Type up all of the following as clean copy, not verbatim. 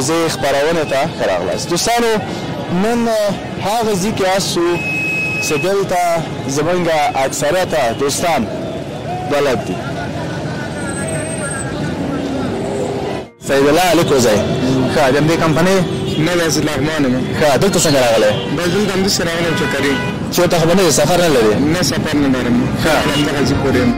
روزې خپرونې ته ښه راغلاست. دوستانو نن هغه ځای کې یاستو چې دلته زمونږ اکثریته دوستان بلد دي. سیدالله علي کوزی ښه د همدې کمپنۍ نه داسې لغمان یم. ښه دلته څنګه راغلی؟ بس دلته همداسې راغلی یم چکرې. چېرته خو به نه سفر نه لرې؟ نه سفر نه لرم. ښه همدغسې پورې یم.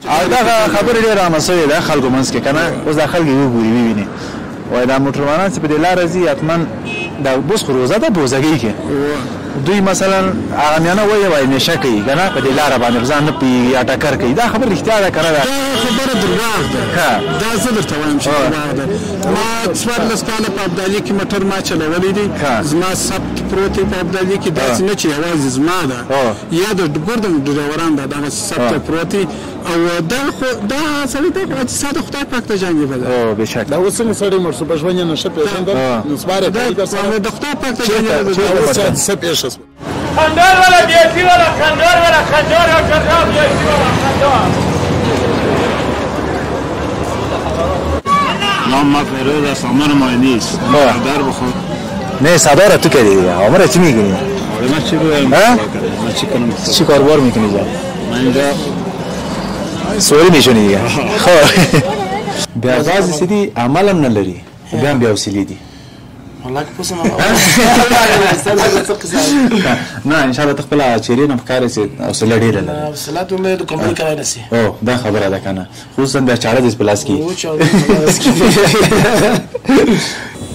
او دغه خبرې ډېره عامه شوې ده خلکو منځ کې که نه اوس دا خلک یې وګوري وویني وایي دا موټروانان چې په دې لاره ځي حتما دا اوس خو روزه ده بوزګۍ کې دوی مثلا هغه میانه وایي نشه کوي که نه په دې لاره باندې ځان نه پوهېږي یا ټکر کوي دا خبره رښتیا ده که نه ده؟ دا خبره درواغ ده. دا زه درته وایم چې درواغ ده. ما 14 کاله په ابدالي کې موټر ما چلولی دی. زما ثبت پروت دی په ابدالي کې داسې نه چې یوازې زما ده یا د ګردم ډریوران ده دغه ثبت پروت دی او دا خو دا سړی ته ساده خدای پاک ته جانبه ده. بېشک دا اوس څنګه سړی مړ شو په ژوند یې نشه پېژنده نو سپاره کوي درسره د خدای پاک ته جانبه ده. اوس څه پېښه شوه؟ خندار والا بیاتی والا خندار والا خندار یا خندار بیاتی والا خندار. محمد فیروز سامان ماینیز خندار بخور. نه سادار تو کردی عمر چی میکنی؟ من چی بگم؟ من چی کنم؟ چی کاربار میکنی جان؟ من اینجا سوری میشونی دیگه. خب بیا بعضی سری عمل هم نلری بیا هم بیا وسیلی دی. والله که پسم نه انشاءالله تخپل چیرین هم کاری سي حوصله ډیره لري. حوصله ته مې د کمپنۍ کارای نسی. او دا خبره ده کنه خصوصا د چاره د پلاس کی.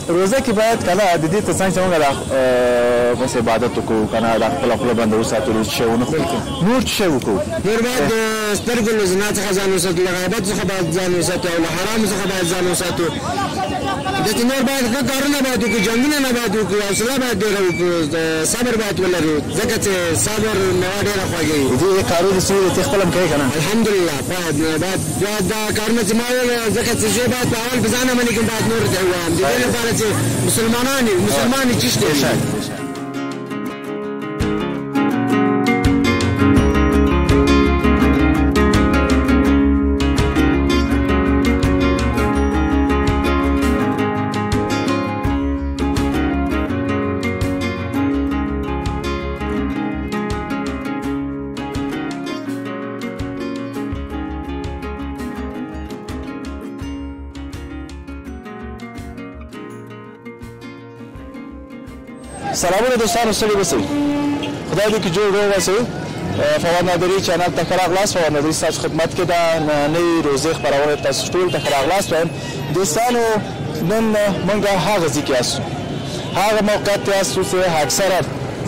روزه کې باید کله د دې ته څنګه موږ بس عبادت وکړو کنه د خپل خپل باندې وساتو چې ونه نور څه وکړو. نور باید سترګو له زنا څخه ځان وساتو، له غیبت څخه باید ځان وساتو او له حرام څخه باید ځان وساتو. د نور باید ښه کارونه باید وکړو، جنګونه نه باید وکړو، حوصله باید ډېره وکړو، صبر باید ولرو ځکه چې صبر میوه ډېره خوږوي. دې کارونه چې ته خپل هم کوې که نه؟ الحمدلله باید دا کارونه چې ما وویل ځکه چې زه باید په اول په ځان عملي کړم باید نورو ته ووایم د دې لپاره چې مسلمان چشته وي. سلامونه دوستانو ستړي اوسئ خدای دې کې جوړ روغ اوسئ. فواد نادري چینل ته ښه راغلاست. فواد نادري ستاسو خدمت کې ده نوې روزې خپرونې تاسو ټول ته ښه راغلاست وایم. دوستانو نن موږ هغه ځای کې یاستو هغه موقعیت ته یاستو چې اکثره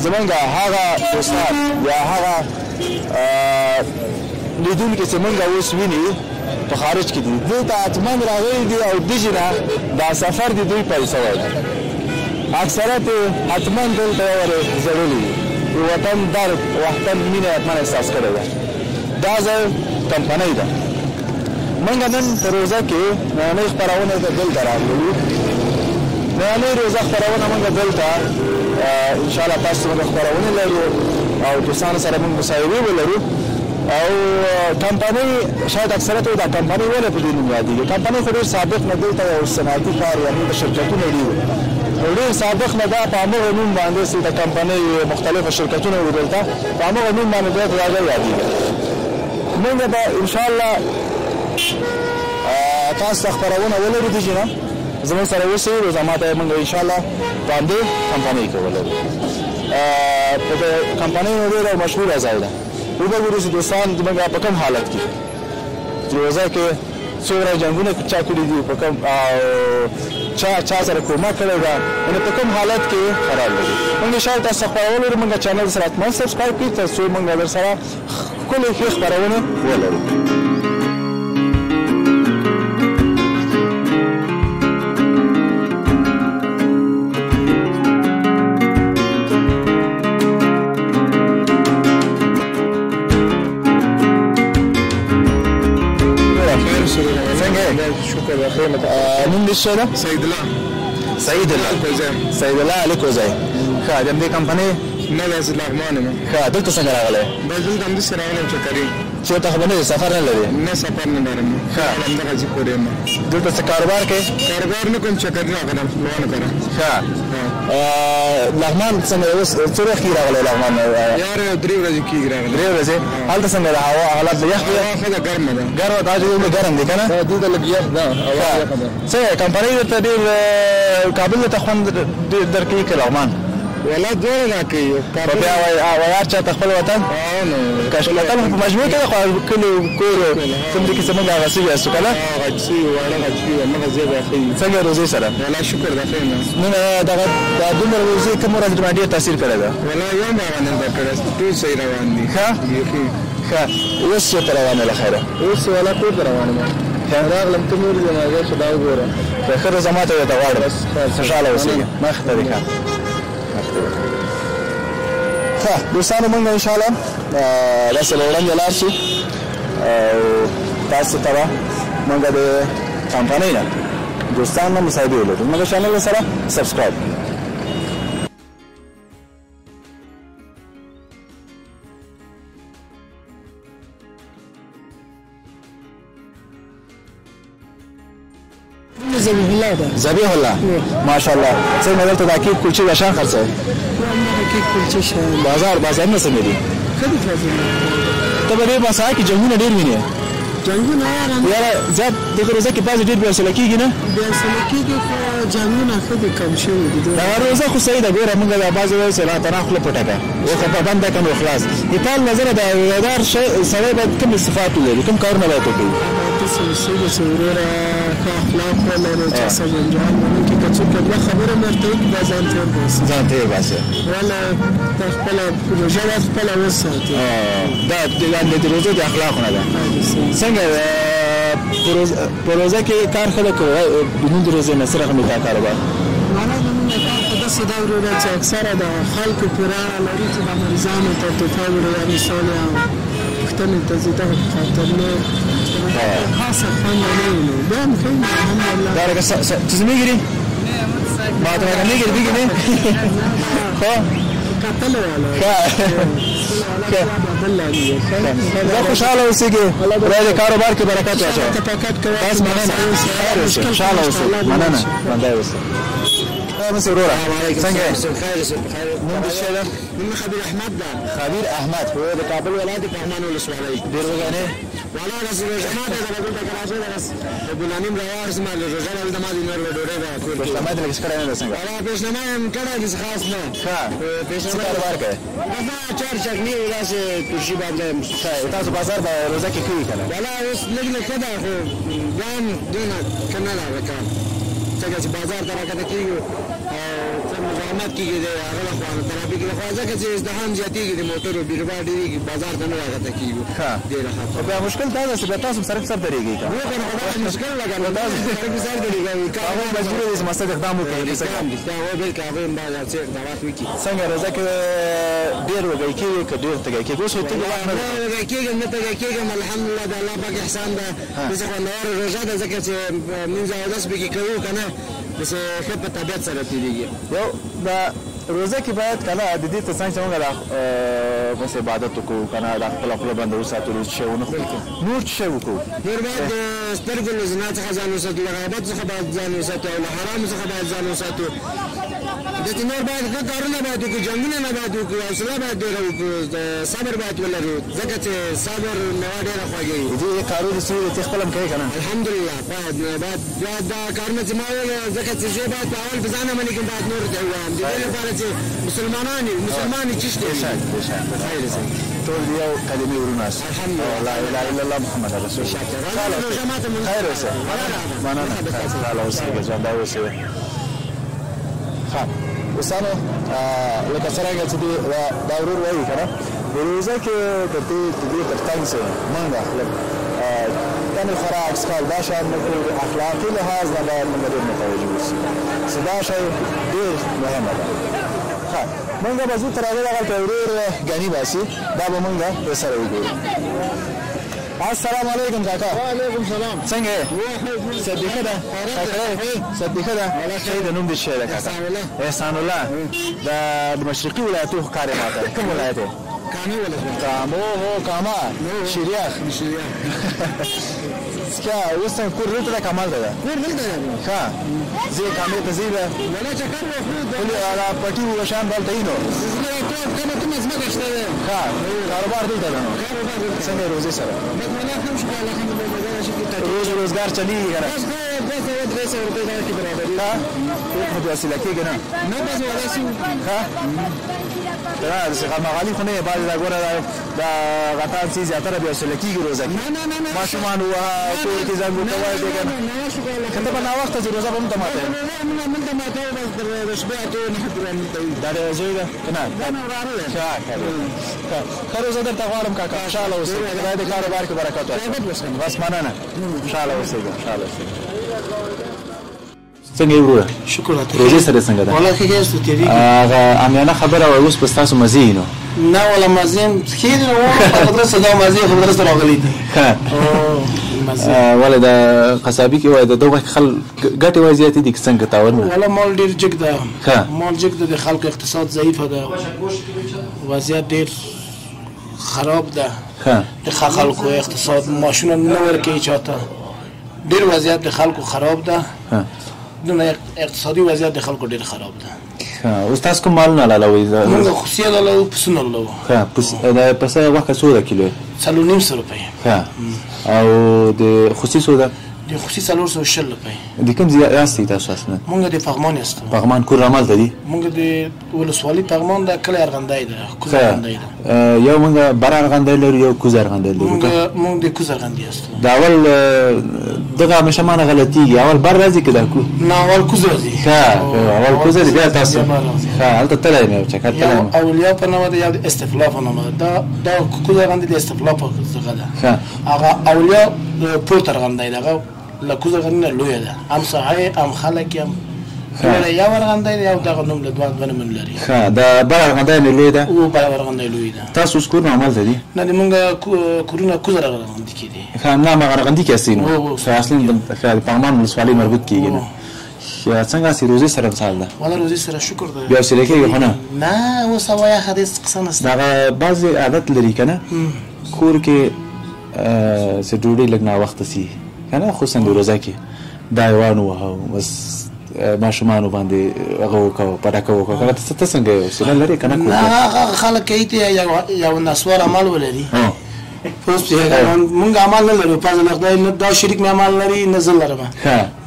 زموږ هغه دوستان یا هغه لیدونکي چې موږ اوس ویني په خارج کې دي دې ته حتما راغلي دي او دجې نه دا سفر د دوی پیل شوی دی. اکثرت حتما دلته ضروري وطن درد وطن مینه حتما احساس کړی ده. دا ځای کمپنۍ ده. موږ نن په روزه کې نننۍ خپرونه دلته راغلو. نننۍ روزه خپرونه موږ دلته انشاءالله تاسو موږ خپرونه لرو او دوستانو سره موږ مصاحبې ولرو او کمپنۍ شاید اکثرت دا کمپنۍ ولې په دې نوم یادېږي. کمپنۍ خو ډېر سابق نه دلته یو صنعتي کار یعنې د شرکتونه دي ډېر سابق نه دا په همغه نوم باندې چې د کمپنۍ مختلفو شرکتونه وي دلته په همغه نوم باندې دلته دا ځای یادېږي. موږ به انشاءالله تاسو ته خپرونه ولرو دجې نه زموږ سره اوسئ روزه ماته موږ انشاءالله په همدې کمپنۍ کې ولرو. په دې کمپنۍ ډېره مشهوره ځای ده. وګورئ چې دوستان زموږ په کوم حالت کې روزه کې څومره جنګونه چا کړي دي په کوم چا سره کومه کړې ده یعنې په کوم حالت کې خراب لري. موږ انشاءالله تاسو خپرونه ولرو. موږ چینل سره حتما سبسکرایب کړئ تر څو موږ در سره ښکلې ښې خپرونې ولرو. نوم دې څه ده؟ سیدالله سیدالله علي کوزی ښه د همدې کمپنۍ نه داسې لغمان یم. ښه دلته څنګه راغلی؟ بس دلته همداسې راغلی چکرې. چېرته خو به نه سفر نه لرې؟ نه سفر نه لرم. ښه همدغه ځي پورې یم. دلته څه کاروبار کوې؟ کاروبار نه کوم چکرې راغلم لغمان کره. ښه لغمان څنګه اوس څو وخت کېږي راغلی لغمان؟ یار 3 ورځې کېږي راغلی. 3 ورځې؟ هلته څنګه ده هوا حالات د یخ دی؟ هوا ښه ده ګرمه ده. ګرمه دا چې دومره ګرم دی که نه؟ دلته لږ یخ ده هوا یخه ده. څه کمپنۍ درته ډېر کابل درته خوند درکوي که لغمان؟ ولا دواړه راکوي. خو بیا ویار چاته خپل وطن؟ وطن خو په مجموع کې ده خو کلي کور کوم دي کې چې موږ هغه سوي یاستو که نه؟ غټ سوي واړه غټ سوي همغه ځای به ښه وي. څنګه روزۍ سره؟ والله شکر ده ښه یم. نن دا دومره روزۍ کوم ورځ باندې ډېر تاثیر کړی ده؟ والله یو هم هغه نن ده کړی ټول صحیح روان دي. ښه بیخي ښه اوس چېرته روان یې له خیره؟ اوس والله کور ته روان یم. راغلم ته مې ولیدم هغه چې دا وګوره. ښه روزه ماته درته غواړم خوشحاله اوسېږه مخې ته دې ښه ښه دوستانو موږ انشاءالله داسې له وړاندې لاړ شو او تاسو ته به موږ د کمپنۍ نه دوستان نه مصاحبې ولرو موږ چینل سره سبسکرایب ذبیح الله ده. ذبیح الله ماشاءالله څنګه دلته د عقیق کلچې د شان خرڅوي؟ عقیق کلچې شان بازارونه څنګه دي؟ ښه دي فاضله. ته به دې په ساحه کې جنګونه ډېر وینې؟ جنګونه یاره زیات دغه روزه کې بعضې ډېر بېحوصله کېږي نه؟ بېحوصله کېږي خو جنګونه ښه دي کم شوي دي. دغه روزه خو صحیح ده ګوره موږ دا بعضې وایي چې لا تنه خوله پټه کړه اوخه په بنده کړه نو خلاص د تا له نظره د روزهدار سړی باید کوم صفات ولري کوم کارونه باید وکړي؟ داسې اصول چې وروره ښه اخلاق ولري چې صبر جوال لرونکي که څوک دوه خبره هم ورته وکړي دا ځان ته وباسي. ځان ته یې باسي وله ته خپله روژه باید خپله وساتې. دا د روزو د اخلاقو نه ده. څنګه په روزه کې کار ښه ده که بدون د روزې نه څه رقم دا کاروبار؟ معنا زمونږ کار په داسې ډول وروره چې اکثره د خلکو پوره لري چې د مریضانو ته تحفه وروره مثال یا پوښتنې ته ځي دغه په خاطر نه خاصه خوند نه وینو بیا هم ښه الحمدلله. دا لکه څه میګري؟ ما ته لکه میګري بیګي نه؟ خو کتل والا زه خوشحاله اوسېږي خدای دې کاروبار کې برکت واچوي. بس مننه خیر اوسې خوشحاله اوسې مننه بنده اوسې. مسي وروره څنګه یې؟ نوم دې څه ده؟ نوم خبیر احمد ده. خبیر احمد د کابل ولایت پغمان ولسوالۍ. ډېر وګڼې والله داسې روژه ماته ده دلته که راشئ دغه د ګلانیم راوار زما روژه ده دلته ما د نور به ډوډۍ به کور کې پیشنما دې لږ کړی نه ده څنګه؟ والله پیشنما یې کړی داسې خاص نه. ښه څه کاروبار کوې؟ بس دا چار چکني او داسې ترشي باندې ښه تاسو بازار به روزه کې کوي که نه؟ والله اوس لږ لږ ښه ده خو بیا هم دونه ښه نه ده کار څنګه چې بازار ته راکښته کېږو او څه مزاحمت کېږي د هغه له خوا نه ترافیک له خوا ځکه چې ازدحام زیاتېږي د موټرو بیروبار ډېرېږي بازار ته نه راکښته کېږو. ښه ډېره ښه خو بیا مشکل دا ده چې بیا تاسو سړک سر درېږئ که هو که نه خو دا مشکل لګا نو تاسو سړک سر درېږئ هغه مجبور دي چې مستد اقدام وکړي اقدام دي هو بلکې هغوی هم باید هر څه اقدامات وکړي. څنګه روزه کې ډېر وږی کېږي که ډېر تږی کېږي؟ اوس خو تږی نه وږی کېږم نه تږی کېږم الحمدلله د الله پاک احسان ده داسې خوندوره روژه ده ځکه چې مونځ اودس پکې کوو که نه داسې ښه په طبیعت سره تېرېږي. یو دا روزه کې باید که نه د دې تر څنګ چې موږ بس عبادت وکړو که نه دا خپله خوله بنده وساتو روز شی ونه خورو نور څه شی وکړو؟ نور باید د سترګو له زنا څخه ځان وساتو له غیبت څخه باید ځان وساتو او له حرامو څخه باید ځان وساتو. داسې نور باید ښه کارونه باید وکړو جنګونه نه باید وکړو حوصله باید ډېره وکړو صبر باید ولرو ځکه چې صبر میوه ډېره خوږوي. د دې کارونه چې ته خپله هم کوې که نه؟ الحمدلله باید دا کارونه چې ما وویل ځکه چې زه باید په اول په ځان عملي کړم باید نورو ته ووایم د دې لپاره چې مسلمان یې چشت دی خیر سه ټول یو کلمې ورونه است لا اله الا الله محمد رسول الله. خیر اوسه مننه خوشحاله اوسېږه ژوندی اوسې. ښه دوستانو لکه څرنګه چې دا ورور وایي که نه د روزه کې د دې تر څنګ چې موږ یعنې خوراک څښل دا شیان نه کړو د اخلاقي لحاظ نه باید موږ ډېر متوجه اوسو چې دا شی ډېر مهمه ده. ښه موږ به ځو تر هغې دغلته ورور ګني باسي دا به موږ ورسره وګورو. السلام علیکم کاکا. وعلیکم سلام. څنګه یې؟ صدیقه ده. صدیقه ده. څه د نوم دې څه ده کاکا؟ احسان الله. د مشرقي ولایتو ښکارې ماته. کوم ولایت دی؟ کامه ولایت. کامه. شیریاخ. سکیا اوس څنګه کور دلته ده کمال ته ده؟ کور دلته ده. ښه. ځې کامې ته ځې به؟ ولا چکر وکړو. ولې هغه پټي وشان دلته یې نو؟ کومه ځمکه شته ده. ښه. کاروبار دلته ده نو؟ څنګه یې روزي سره؟ روزګار چلیږي که نه؟ ښه. خو حاصله کېږي نه؟ ښه. نه داسې خامخالي خو نه یې بعضې دا ګوره دا غټان څه زیاتره بې حوصله کېږي روزه کې ماشومان ووهه کور کې زنګ ورته وایي دی که نه که ته به ناوخته ځې روزه به هم ته ماتوې دا د زوی ده که نه ښه روزه درته غواړم کاکا خوشحاله اوسئ خدای دې کاروبار کې برکت ورکړي بس مننه خوشحاله اوسئ خوشحاله اوسئ څنګه یې وروره شکر ته روزې سره څنګه ده والله ښه یاست تېرېږي هغه عامیانه خبره وه اوس به ستاسو مزې وي نو نه والله مزې هم ښې دي نو قدرت دا مزې خو درسته راغلي دي ښه ولې د قصابي کې وایي د دغه خلک ګټې وایي زیاتې دي که څنګه تاوان والله مال ډېر جګ ده مال جګ ده د خلکو اقتصاد ضعیفه ده وضعیت ډېر خراب ده د خلکو اقتصاد ماشونه نه ورکوي چاته ډېر وضعیت د خلکو خراب ده دونه اقتصادي وضعیت د خلکو ډېر خراب ده اوس تاسو کوم مالونه لالوئ موږ خوسي لالو پسونه لالو د پسه غوښه څو ده کیلو 450 روپۍ او د خوسي څو ده د خوسي 410 روپۍ د کوم ځای یاستئ تاسو اصلا موږ د پغمان یاستو پغمان کور همالته دي موږ د ولسوالي پغمان د کلی ارغندای ده کوزه ارغندای ده یو موږ بر ارغندای لرو یو کوزه ارغندای لرو موږ د کوزه ارغندای یاستو دا اول دغه همیشه مانه غلطیږي اول بر راځي که دا نه اول کوزه راځي اول کوزه دی بیا تاسو هلته تللی یم یو چکر تللی یم اولیا په نامه ده یا د استفلا په نامه ده دا کوزه ارغندای د استفلا په څخه ده هغه اولیا پورته ارغندای ده هغه له کوزه ارغندای لویه ده هم ساحه هم خلک هم یا ارغندای یو دغه نوم له دوه نوم لري ښه دا بر ارغندای مې لوی ده او بر ارغندای لوی ده تاسو اوس کورونه همالته دي نه د موږ کورونه کوزه ارغندای کې دي ښه نه ما ارغندای کې هستئ نو اصلي د پغمان ولسوالۍ مربوط کېږي نو څنګه هسې روزې سره مثال ده والله روزې سره شکر ده بیا حوصله کېږي خو نه نه اوس هوا یخه دې قصه نشته دغه بعضې عادت لري که نه کور کې چې ډوډۍ لږ ناوخته سي که نه خصوصا د روزه کې دا حیوان ووهه بس ماشومانو باندې هغه وکړه پټاکه وکړه ته څنګه یې حوصله لرې که نه نه خلک کوي ته یو نسوار عمل ولري مونږ عمل نه لرو پاز نه خدای نه دا شریک مې عمل لري نه زه لرم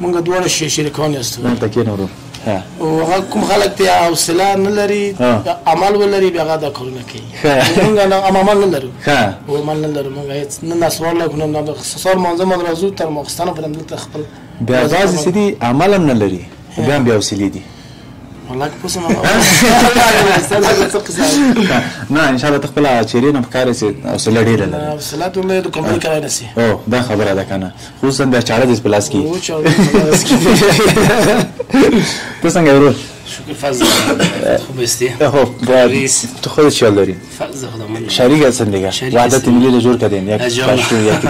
مونږ دواړه شریکان یاستو دلته کښېنه ورو او هغه کوم خلک ته حوصله نه لري عمل ولري بیا هغه دا کارونه کوي مونږ نه عمل نه لرو او عمل نه لرو مونږ هېڅ نه نسوار لرو نه سهار مانځه راځو تر ماخستانه پورې همدلته خپل بیا بعضې څه دي عمل هم نه لري بیا هم بیا حوصلې دي والله که پوسه نه انشاءالله ته خپله چیرې نه پکار یې چې حوصله ډېره لري حوصله ته ولې د کمپنۍ کړی نه سي دا خبره ده که نه خصوصا بیا چاړه دې په لاس کښي ته څنګه ورور شکر فضل خوب هستی؟ خوب تو خودت چیال داری؟ فضل خدا شریک هستن دیگه وحدت ملی رو جور کردین یک پشتون یکی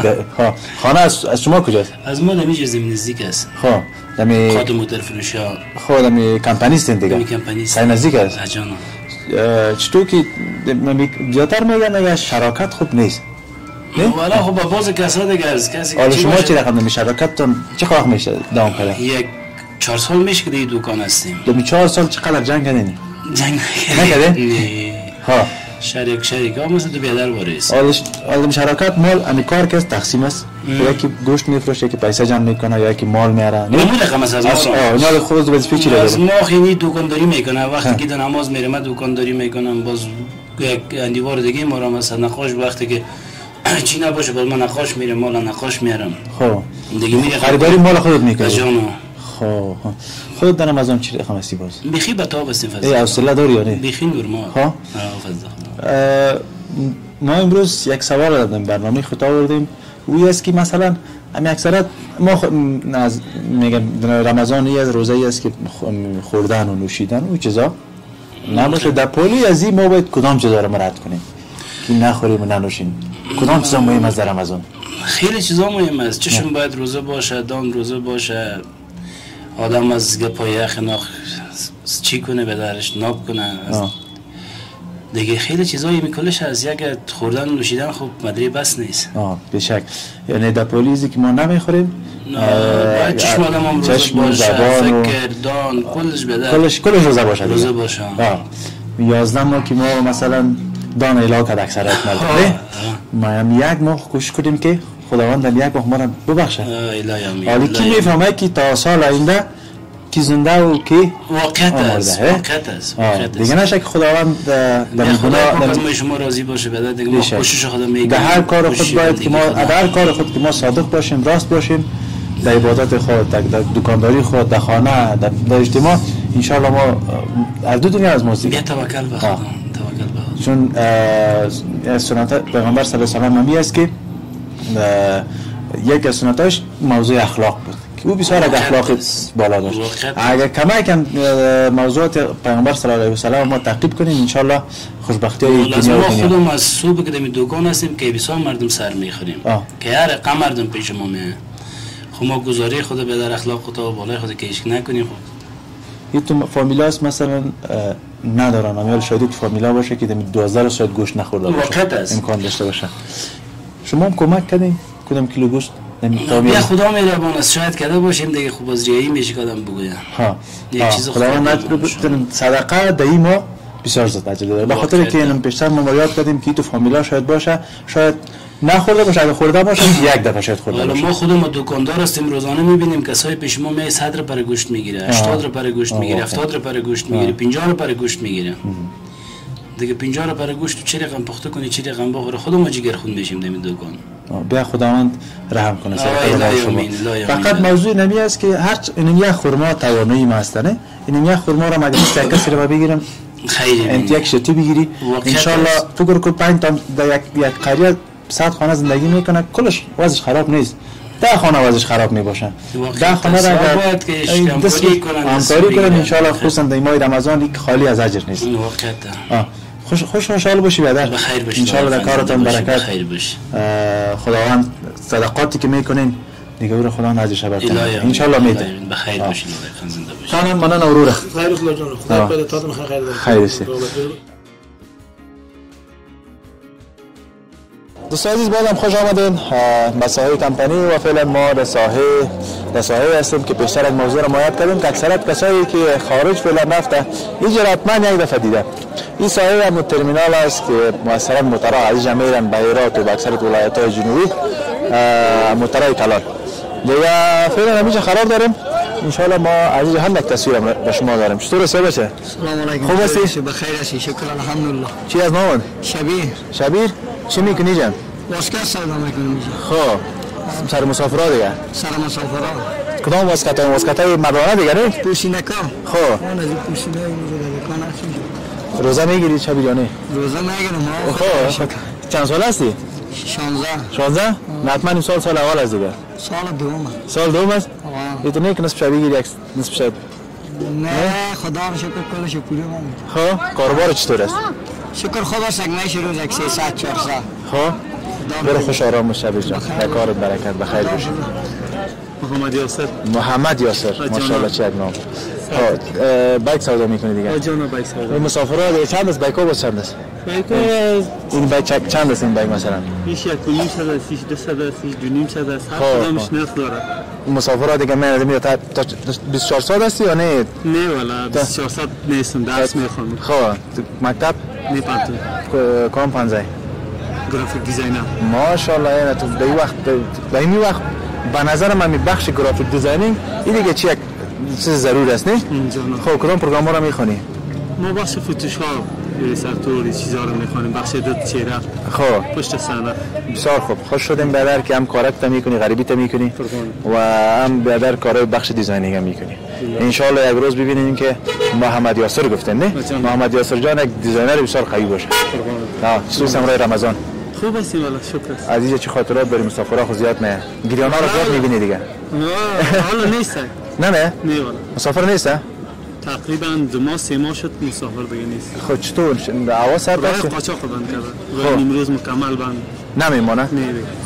خانه از شما کجاست؟ از ما دمی زمین نزدیک است خب دمی خاطر موتر فروشا خب دمی کمپانیستن دیگه دمی کمپانیست خیلی نزدیک است جانا چطور که زیادتر میگن یا شراکت خوب نیست والا خب با باز کسا دیگه است کسی حالا شما چی رقم دمی شراکتتون چه وقت میشه دوام کرده؟ یک 4 سال میشه که دیگه دکان هستیم دمی 4 سال چقدر جنگ کردین؟ جنگ نکرده؟ ها شریک ها مثل تو بیادر باریست حالا شراکت مال امی کار که تقسیم است یکی گوشت میفروشه یکی پیسه جمع میکنه یا یکی مال میاره نمونه خمس از ما مال خود به فکر داره از ما خیلی دکانداری میکنه وقتی که در نماز میره من دکانداری میکنم باز یک اندیوار دیگه ما را مثلا نقاش وقتی که چی نباشه باز من نقاش میره مال نقاش میارم خب دیگه میره خریداری مال خودت میکنی جانا خب خودت در نمازم چی رقم هستی باز بخی بتاب هستیم فضل ای حوصله داری یا نه بخی نورمال خب ما امروز یک سوال دادم برنامه خود آوردیم وی است که مثلا امی اکثرت ما میگم رمضان ای از روزه ای است که خوردن و نوشیدن و چیزا نباشه در پولی از این ما باید کدام چیزا رو مرد کنیم که نخوریم و ننوشیم کدام چیزا مهم از در رمضان خیلی چیزا مهم است. چشم باید روزه باشه، دان روزه باشه، آدم از گپای یخ ناخ چی کنه به درش ناب کنه دیگه. خیلی چیزایی میکلش از یک خوردن و نوشیدن خوب مدری بس نیست. بشک. یعنی در پولیزی که ما نمیخوریم باید چشم آدم هم روزه باشه، فکر دان کلش به در کلش روزه باشه. روزه باشه 11 ماه که ما مثلا دان اعلام کرد اکثریت مردم ما هم یک ماه کوشش کنیم که خداوند در یک ماه ما را ببخشه. حالی که میفهمه که تا سال آینده کی زنده و کی واقعیت است. دیگه نشه که خداوند در گناه شما راضی باشه بعد دیگه ما کوشش خودمون میکنیم. در هر کار خود باید که ما در هر کار خود که ما صادق باشیم، راست باشیم، در عبادت خود، در دکانداری خود، در خانه، در اجتماع، ان شاء الله ما از دو دنیا از موزیک بیا توکل به خدا. چون سنت پیغمبر صلی الله علیه و آله است که یک از سنتاش موضوع اخلاق بود که او بسیار اخلاق بالا داشت. اگر کمک موضوعات پیغمبر صلی الله علیه و آله ما تعقیب کنیم ان شاء الله خوشبختی های دنیا ما خودمون از صبح که دم دکان هستیم که بسیار مردم سر میخوریم که هر رقم مردم پیش ما میاد. خب ما گزاری خود به در اخلاق خود و بالای خود کیش نکنیم. خب تو فامیلاس مثلا ندارن امیال شاید تو فامیلا باشه که دم 12 ساعت گوشت نخورده باشه، امکان داشته باشه. شما هم کمک کردین کدام کیلو گوشت بیا خدا مهربان است شاید کرده باشیم دیگه. خوب از ریایی میشه که آدم بگویم یک چیز خدا صدقه دایی ما بسیار زیاد اجر داره. به خاطر که اینم پیشتر ما یاد کردیم که تو فامیلا شاید باشه، شاید نخورده باشه، اگه خورده باشه یک دفعه شاید خورده باشه. ما خودمون دکاندار هستیم، روزانه میبینیم کسای پیش ما می 100 پر گوشت میگیره، 80 پر گوشت میگیره، 70 پر گوشت میگیره، 50 پر گوشت میگیره. دیگه 50 پر گوشت چه رقم پخته کنی چه رقم بخوره خودمون جگر خون میشیم در دکان. بیا خداوند رحم کنه سر شما. فقط موضوع نمی است که هر این یک خرما توانایی ما هستنه، این یک خرما را مگه است کسی رو بگیرم خیلی انت یک شتی بگیری ان شاء الله فکر کنم 5 تا در یک قریه 100 خانه زندگی میکنه کلش وضعش خراب نیست. 10 خانه وضعش خراب میباشن. 10 خانه را باید که همکاری کنن ان شاء الله، خصوصا در ماه رمضان یک خالی از اجر نیست. خوشحال باشی برادر، بخیر باشی ان شاء الله در کارتون برکت، بخیر باشی. خداوند صدقاتی که میکنین دیگه رو خداوند ازش برکت ان شاء الله میده. بخیر باشین، زنده باشین. خانم منن اوروره. خیر خدا جان، خدا پیدا تاتون خیر داره. خیرشه. دوستان عزیز بازم خوش آمدین به ساحه کمپانی و فعلا ما در ساحه هستیم که پیشتر از موضوع را مایاد کردیم که اکثرت کسایی که خارج فعلا رفته اینجا حتما یک دفعه دیده. این ساحه هم ترمینال است که مؤثرا موترها از اینجا میرن به هرات و به اکثرت ولایت‌های جنوبی، موترهای کلان دیگه. فعلا همینجا قرار داریم ان شاء الله ما از اینجا هم یک تصویر به شما داریم. چطور است بچه؟ سلام علیکم. خوب هستی؟ بخیر هستی؟ شکر الحمدلله. چی از نام؟ شبیر. چی میکنی جان؟ واسکت سودا میکنم. خب سر مسافرها دیگه؟ سر مسافرها. کدام واسکت‌های مردانه دیگه نه؟ پوشینکا. خب اون از پوشینه دکان هست. روزه میگیری شبیرانه؟ روزه میگیرم. خب چند سال هستی؟ 16. نه حتما این سال اول است دیگه. سال دوم است؟ تو نه که نصف شب بگیری نصف شب؟ نه خدا رو شکر کلش پولی من. خب کاروبار چطور است؟ شکر خدا است که میشه روز 300 400. خب برو خوش آرام باش شبیر جان، در کارت برکت، بخیر باش. محمد یاسر ماشاءالله چه نام. بایک سودا میکنی دیگه؟ جان بایک سودا. این مسافرها دیگه چند است؟ بایک‌ها چند است؟ این بایک چند است این بایک مثلا؟ ایش 1.5 است، ایش 200 است، ایش 2.5 است. هر کدامش نرخ داره. مسافرها دیگه میاد تا 24 سال هستی یا نه؟ نه والا 24 سال نیستم، درس میخونم. خب مکتب؟ نه پاتو. کام پنځه گرافیک دیزاینر. ماشاءالله یعنی تو به این وقت به نظر من بخش گرافیک دیزاینینگ این دیگه چیز ضروری است نه؟ خب کدام پروگرام رو میخونی؟ ما بخش فتوشاپ، ایلوستراتور چیزا رو میخونیم، بخش ادیت چهره. خب پشت صحنه. بسیار خوب، خوش شدیم برادر که هم کارت میکنی، غریبی میکنی و هم برادر کارهای بخش دیزاینینگ هم میکنی. ان شاء الله یک روز ببینیم که محمد یاسر گفتن نه؟ محمد یاسر جان یک دیزاینر بسیار قوی باشه. نه خصوصا برای رمضان. خوب هستی والا شکر است. عزیز چه خاطرات برای مسافرها خو زیاد نه. گریانا رو زیاد میبینی دیگه. حالا نیست. نه نه والا. مسافر نیست؟ تقریبا 2 ماه 3 ماه شد مسافر دیگه نیست. خب چطور؟ هوا سر قاچاق بند کرده. و امروز مکمل بند. نمیمونه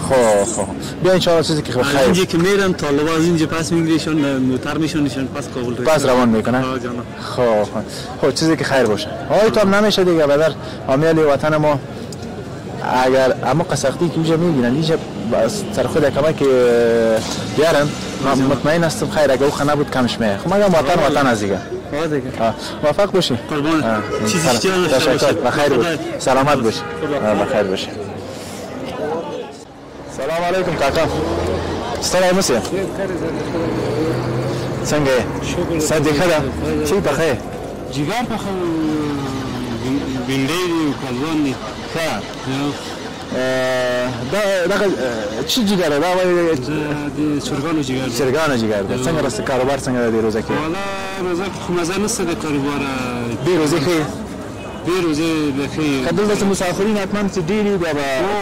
خب بیا ان شاء الله چیزی که خیر اینجا که میرن طالبان از اینجا پس میگیرشون موتر میشونشون پس کابل پس روان میکنن خب چیزی که خیر باشه آی تو هم نمیشه دیگه بدر امیال وطن ما اگر اما قسختی که اینجا میبینن اینجا سر خود کمک بیارن مطمئن هستم خیر اگه او خنه بود کمش میه خب مگه وطن از دیگه موفق باشی قربان چیزی اشتیان تشکر بخیر باش سلامت باش بخیر باش سلام علیکم کاکا ستاره مسیح څنګه صدیقه ده چی پخې جګر پخې بینډې دی کلوان دی دا چی جګر ده دا وایي د چرګانو جګر ده څنګه راست کاروبار څنګه دی روزه کې والا روزه خو مزه نشته د کاروبار دی روزه کې بیروزه بخیر کدل د مسافرین اتمن چې ډیری د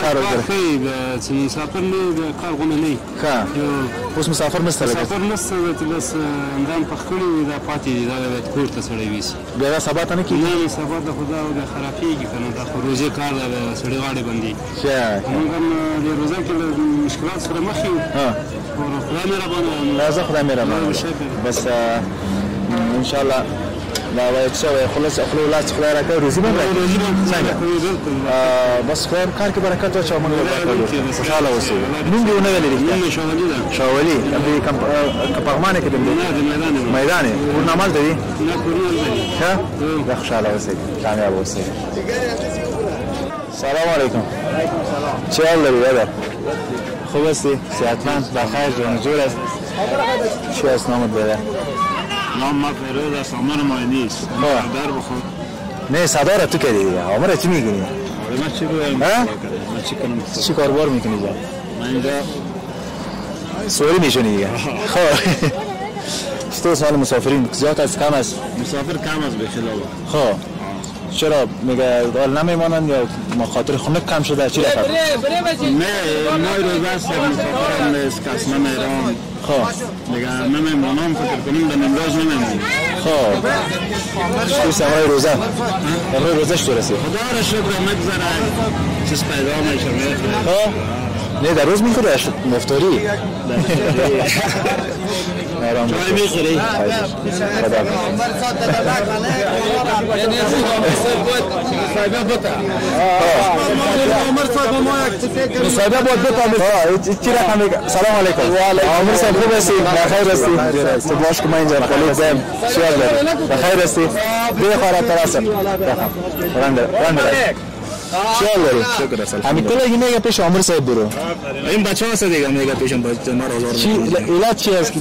کاروبار خیر چې مسافر نه د کار غونه نه ښه اوس مسافر نشته مسافر نشته بس اندام پخکلی دا پاتې دی دا د کور ته سړی ویسي بیا سبا ته نه کیږي نه سبا د خدا او د خرافيږي کنه دا خو روزه کار د سړی واړې باندې ښه موږ هم د روزه کې مشکلات سره مخ یو او خدای مې ربانه لازم خدای مې ربانه بس ان شاء الله لا وایي خلاص خپل لاس خدای راکړي روزي باندې څنګه بس خیر کار کې برکت او چمن ورکړي خوشاله اوسئ نوم دی نه ویلې شاولي د کپغمانه کې د میدان ورنامه دی ها د خوشاله اوسئ کامیاب اوسئ سلام علیکم چه حال داری برادر خوب هستی صحتمند بخیر جان جور است چی است نامت برادر نام ما فیروز است عمر ما نیست در بخور نه صدا را تو کردی دیگه عمر چی میگنی؟ ما چی بگویم؟ ما چی کنم؟ چی کاربار میکنی جا؟ من اینجا سواری میشونی دیگه خب چطور سوال مسافرین زیاد است کم است؟ مسافر کم است بخلاف خب چرا میگه دال نمیمانند یا مخاطر خنک کم شده چی رفت؟ نه ما روز است مسافران نیست کس نمیرم خب دیگه نمیمانم فکر کنیم در نمراز نمیمانم خب چطور سمرای روزه؟ امروز روزه چطور رسید؟ خدا را شکر مگذره چیز پیدا میشه خب نه در روز میکنه مفتاری چای میخوری؟ خدا مصاحبه بود بتا چی رقم سلام علیکم عمر صاحب خوب هستی بخیر هستی تو باش که من اینجا خالی زم شیار داری بخیر هستی بیا خارج تراسم رنده چیال داری؟ شکر است همین تو لگی میگه پیش عمر صاحب برو این بچه هست دیگه میگه پیشم بچه ما رو چی ایلاد چی است؟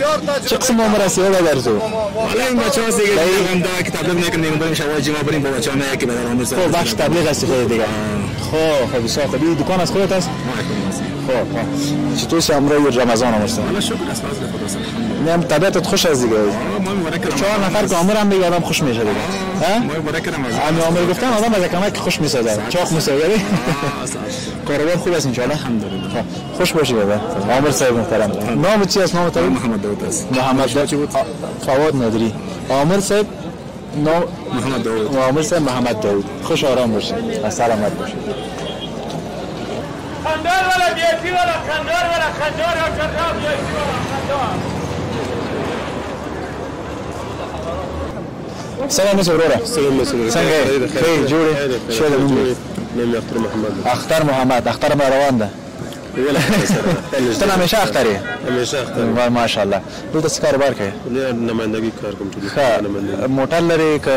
چه قسم عمر هستی او در تو؟ حالا این بچه هست دیگه من دا که تبلیغ میکنیم بریم شواهد جمع بریم با بچه ها میگه که بدر عمر صاحب خب بخش تبلیغ هستی خود دیگه خب بسیار خوب دکان از خودت هست؟ خب چطور سی عمره رمضان عمر صاحب؟ حالا شکر است فضل خدا نیم طبیعتت خوش از دیگه چهار نفر که عمر هم دیگه آدم خوش میشه دیگه همین عمر گفتم آدم از کمک خوش میسازه چاق میسازه کاروبار خوب است انشاءالله الحمدلله خوش باشی بابا عمر صاحب محترم نام چی است؟ نام تو محمد داوود است محمد داوود فواد نداری عمر صاحب نام محمد داوود عمر صاحب محمد داوود خوش آرام باشی و سلامت باشی خندار ولا بيتي ولا خندار ولا خندار يا شراب بيتي ولا خندار سلام مسرورة سلام مسرورة سنگه خیر جوری شده نمی نمی اختر محمد اختر مروان ده تن همیشه اختری همیشه اختر ماشاءالله دو دست کاروبار که نمایندگی کار کوم ښه موټر لري که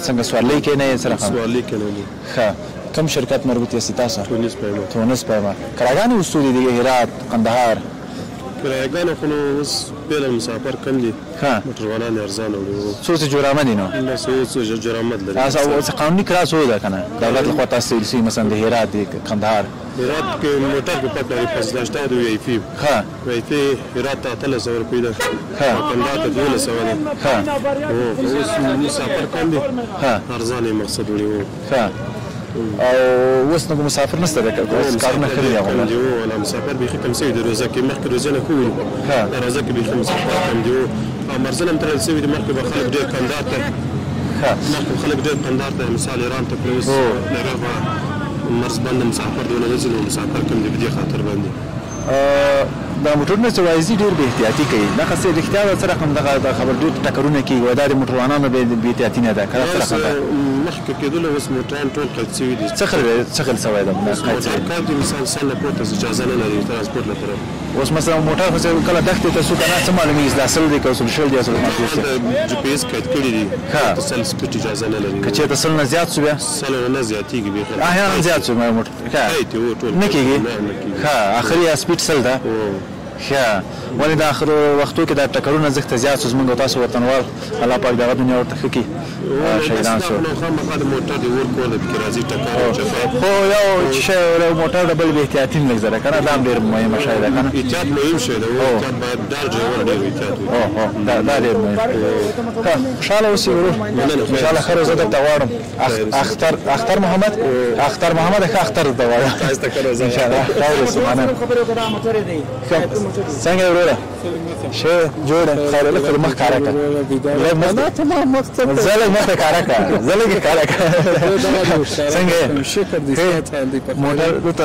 څنګه سوارلۍ کې نه سره سوارلۍ کې نه ښه کوم شرکت مربوط یاست تاسو تونس پیما کراګانې وستوري دي هرات قندهار کراګانې خو نو اوس بیل مسافر کم دي ها موټروانان ارزانه وي څو جوړامه دي نو څو جوړامه لري تاسو اوس قانوني کراس وو ده کنه دولت لخوا تاسو سي مثلا د هرات دي قندهار هرات کې موټر کې پټ لري 15 دی وی پی ها وی پی هرات ته 300 روپۍ ده ها قندهار ته 1200 ده ها اوس مسافر کم دي ها ارزانه مقصد وي ها او اوس نو مسافر نشته ده کارونه کوي هغه دی ولا مسافر به کم سوي د روزه کې مخکې روزه نه کوي ها روزه کې به مسافر کم دی او مرزلم تر سوي د مخکې به خلک ډېر قندهار ته ها مخکې خلک ډېر قندهار ته مثال ایران ته پلوس لرغه مرز باندې مسافر دی ونه ځي نو مسافر کوم دی په دې خاطر باندې دا موټرونه چې وایي ډېر بې احتیاطي کوي دغه څه رښتیا ده څه رقم دغه خبر ډېر ټکرونه کېږي وایي دا د موټروانانو بې احتیاطي نه ده که دا څه رقم ده مخکې کېدلو اوس موټران ټول قید شوي دي څه خل شوی ده موټر کار دي مثال سل نه پورته اجازه نه لري ترانسپورټ له طرف اوس مثلا موټر خو کله دښتې ته څو که نه څه معلومېږي چې دا سل دی که اصول شل دی اصول پنځوس دی جي پي ایس قید کړي دي سل سپیډ اجازه نه لري که چېرته سل نه زیات شو بیا سل نه زیاتېږي بېخي احیانا زیات شو موټر نه کېږي ښه اخري سپیډ سل ده ښه ولې د آخرو وختو کې دا ټکرونه زښته زیات شو زموږ او تاسو وطنوال الله پاک دغه دنیا ورته ښه کړي شهیدان شو خامخا د موټر د ور کول پکې راځي ټکر خو یو شی یو موټر د بل بې احتیاطي نه لږ زره که نه دا هم ډېر مهمه شی ده که نه احتیاط مهم شی ده احتیاط باید دار ډرایور ډېر احتیاط وکړي دا ډېر مهم خوشحاله اوسې ورور انشاءالله ښه روزه درته غواړم اختر محمد ښه اختر درته غواړم انشاءالله ښه اوسې مننه څنګه یې وروره ښه جوړه خیر لږ مخ کاره کړه زه لږ مخ کاره کړه زه لږ یې کاره کړه څنګه یې موټر دلته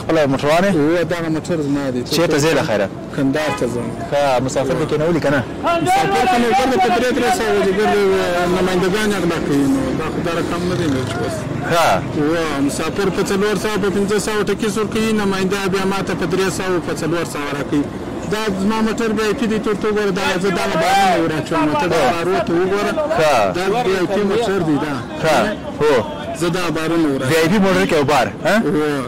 خپله موټروان یې دغه موټر زما دی چېرته ځې له خیره کندهار ته ځم ښه مسافر پکې نه ولي که نه مسافر که موټر ته درې سوه دي بل نمایندګان یې اغلا کوي نو دا خو دا رقم نه دی نو چې اوس ښه مسافر په 400 په 500 ټکس ورکوي نماینده بیا ماته په 300 په 400 راکوي دا زما موټر بی آی پي دی تورته وګوره دا زه دغه بارونه وراچوم موټر د بارو ته وګوره دا بی آی پي موټر دی دا ښه هو زه دا بارونه وراچوم بی آی پي موټر کې او بار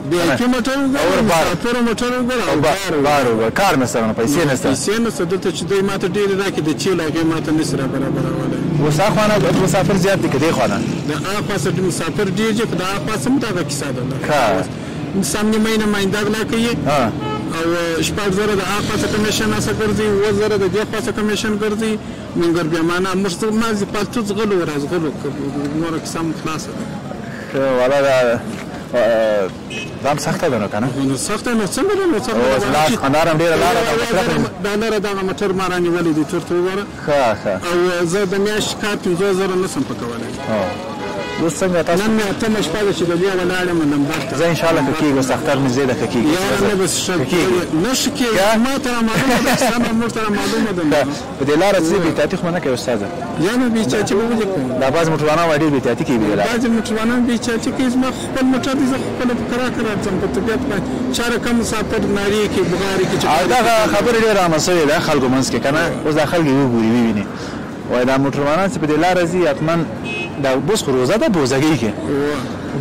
بی آی پي موټر وګوره مسافر موټر وګوره او بار وګوره کار نشته نو پیسې نشته دلته چې دوی ماته ډېرې راکړي د چیل هغې ماته نشي رابرابرولی اوس هاخوا نه مسافر زیات دي که دې خوا نه د هاخوا څه مسافر ډېر دي خو د هاخوا څه هم دغه کیسه ده سامنے مهینه نماینده اغلا کوي او شپږ زره د هاخوا څه کمیشن هڅه ګرځي 7 زره د دې خوا څه کمیشن ګرځي منګر بیا معنا مازې پالتو ځغلو راځغلو نوره کیسه هم خلاصه ده والا دا هم سخته ده نو که نه سخته نو څنګه ده نو څنګه خندار هم ډېره لاره دا لاره دغه موټر ما رانیولی دی تورته وګوره او زه د میاشتې کار 50000 نه شم پکولی اوس څنګه تاسو نن مې اتمه شپه ده چې د دې ولاړم نمبر ته زه انشاءالله که کېږي اوس اختر مې زیاده ښه کېږي یاره نه بس ښه نه ښه کېږي ما ته معلومه ده سمه موږ ته معلومه ده په دې لاره څه بې احتیاطي خو نه کوي استاده یعنې بې احتیاطي به ولې کوم دا بعض موټروانان وایي ډېر بې احتیاطي کوي په دې لاره بعضې موټروانان بې احتیاطي کوي زما خپل موټر دی زه خپله په کرا کرا ځم په طبیعت باندې چا رقم مسافر نارې کې بغارې کې او دغه خبرې ډېرې عامه شوې ده خلکو منځ کې که نه اوس دا خلک یې وګوري وویني وایي دا موټروانان چې په دې لاره ځي حتما دا بوس خو روزه ده بوزګۍ کې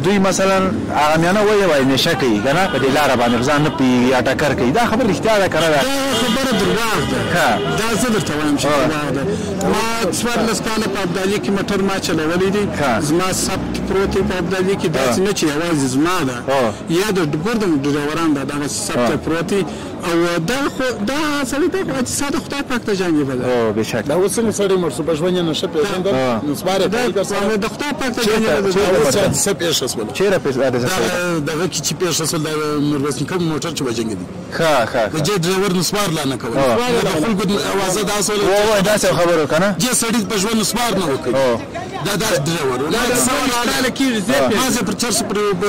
دوی مثلا هغه میانه وایي نشه کوي که نه په دې لاره باندې ځان نه پوهېږي یا ټکر کوي دا خبره رښتیا ده که نه ده دا خبره درواغ ده دا زه درته وایم چې درواغ ده ما 14 کاله په ابدالي کې موټر ما چلولی دی زما ثبت پروت دی په ابدالي کې داسې نه چې یوازې زما ده یا د ګردم ډریوران ده دغه ثبت پروت دی او دا خو دا سړی دی خو ساده خدای پاک ته جانبه ده بېشک دا اوس څنګه سړی مړ شو په ژوند یې نشه پېژندل نو سپاره د خدای پاک ته جانبه ده څه پېښه شول چېرې دغه کې چې پېښه شول د میرویس نیکه موټر چې وجنګېدي ښه د جې ډرایور نسوار لا نه کوي د خلکو اوازه داسې وایي داسې خبره که نه جې سړي په ژوند نسوار نه وکړي دا داسې ډرایور ما زه پر چرس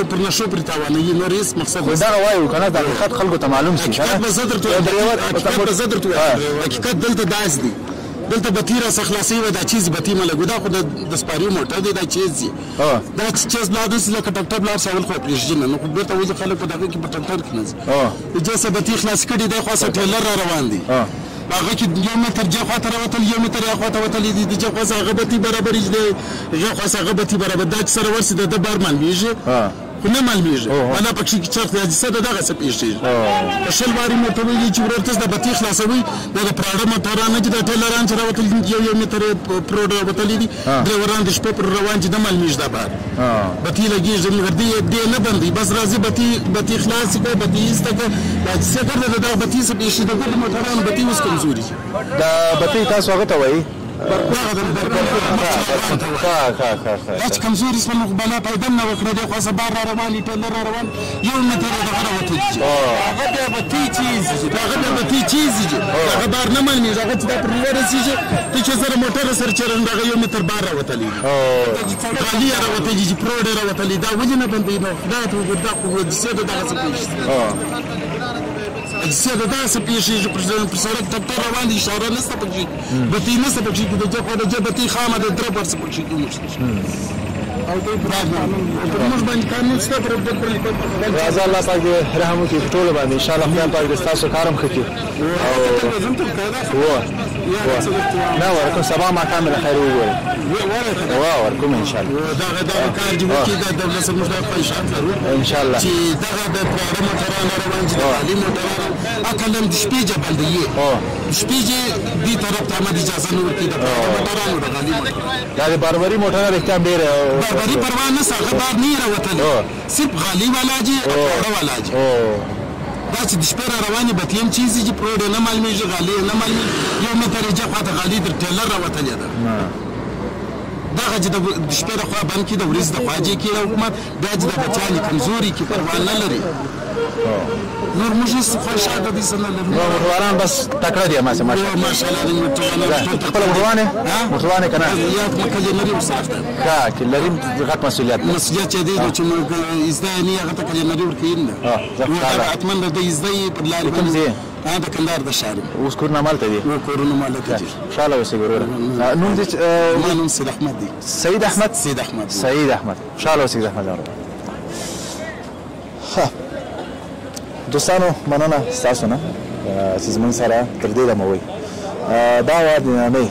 پر نشو پرې تاوانوي نور هېڅ مقصد دغه وایو که نه د حقیقت خلکو ته معلوم شي حقیقت به زه درته وایم حقیقت دلته داسې دی دلته بتی را څخه خلاصوي وای دا چیز بتی مه لګوي دا خو د سپاري موټر دی دا چیز دی دا چیز لا داسې لکه ټکټر لاړ شي اول خو پرېږدي نه نو خو بېرته ولې خلک په دغه کې په ټکټر کې نه ځي د جسه بتی خلاص کړي دی خوا ټریلر را روان دی هغه کې 1 متر جې خواته راوتل 1 متر یا خواته وتلې دي د جې خوا هغه بتی برابرې دی هغه خوا هغه بتی برابر دا چې سره ورسي د بار معلومیږي خو نه معلومیږي ولا پکې چرته حادثه ده دغه څه پیښیږي په شل واري موټر ویلي چې ورته د بتی خلاصوي دا د پراډه موټرانه چې د ټیلران چې راوتل 1 متر پروډ راوتلې دي ډرایوران د شپې پر روان چې د معلومیږي دا بار بتی لګیږي مګر دې نه بندي بس راځي بتی خلاص کو بتی استګه دا څه کړل دا بتی څه پیښې د موټرانو بتی اوس کمزوري دا بتی تاسو هغه ته وایي دا چې کمزوري شول نو بلا پیدا نه وکړه دی خو سبا را روان ټیلر را روان یو متر دغه راوته هغه بیا به تی چیز هغه بار نه مانی هغه چې دا پر ورسیږي ته چې سره موټر سره چرند هغه یو متر بار راوتلی غالي راوته چې پروډ راوتلی دا وجه نه بندي نو دا ته دا خو د سیده دغه څه پیښ سیده دا څه پیښې چې پر سړک ټکټر روان دي اشاره نشته پکې بتی نشته پکې د جخه د جبتی خامه د درب ورڅ پکې او دوی موږ باندې قانون شته پر راځه الله پاک دې رحم وکړي ټول باندې ان شاء الله خدای پاک دې تاسو کارم وکړي او ورکو سبا ما کامل خیر وګورئ ورکوم ان شاء الله دا کار دی چې د دولت سره مشترک پیشات لرو ان شاء الله چې دا د پروګرام موټرانو روان دي تعلیم موټرانو اکلم د شپې جبل دی شپې دې طرف ته مد اجازه نور کې د موټرانو د غالي دا د باربري موټر رښتیا ډېر باربري پروا نه څنګه دا نه راوتل صرف غالي والا جي او والا جي دا چې د شپې رواني بتیم چیز چې پروډ نه معلومیږي غالي نه معلومي یو متر جخه غالي در ټیلر راوتل ده دا چې د شپې خو باندې کې د ورځ د خواجه کې حکومت دا چې د بچانی کمزوري کې پروا نه لري نور موږ څه خوشاله دي سره لري موټروان بس تکړه دي ما شاء الله موټروان خپل موټروان کنه یا مکه لري وسافته کا کې لري غټ مسؤلیت چې دي چې موږ ازداني هغه ته کې لري ورکینه اتمنى د ازدای په لارې باندې دا کندهار د شهر اوس کورونه مالته دي کورونه مالته دي ان شاء الله وسګورو نوم دې نوم سید احمد دي سید احمد ان شاء الله سید احمد دوستانو مننه تاسو نه چې زموږ سره تر دې دمه وئ دا وه د نننۍ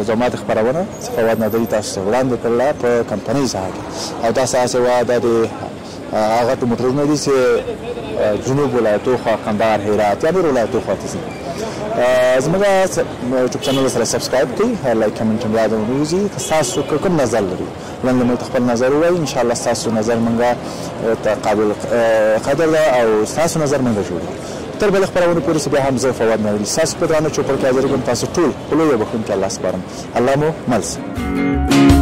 زمات خپرونه چې فواد نادري تاسو ته وړاندې کړله په کمپنۍ ساحه کې او دا ساحه چې وه دا د هغه موټرونه دي چې جنوب ولایتو خوا کندهار هرات یا نورو ولایتو خوا ته ځي زموږ یوټیوب چینل سره سبسکرایب کړئ لایک کمنټ هم یاد ونیوځي تاسو کوم نظر لري لنډ موږ خپل نظر ووایي ان شاء الله ستاسو نظر موږ قابل قدر ده او ستاسو نظر موږ جوړوو تر بلې خپرونې پورې چې بیا هم زه فواد نادري ستاسو په درانه چوپړ کې حاضر یم تاسو ټول په لویه بخښونکي الله سپارم الله مو مل سي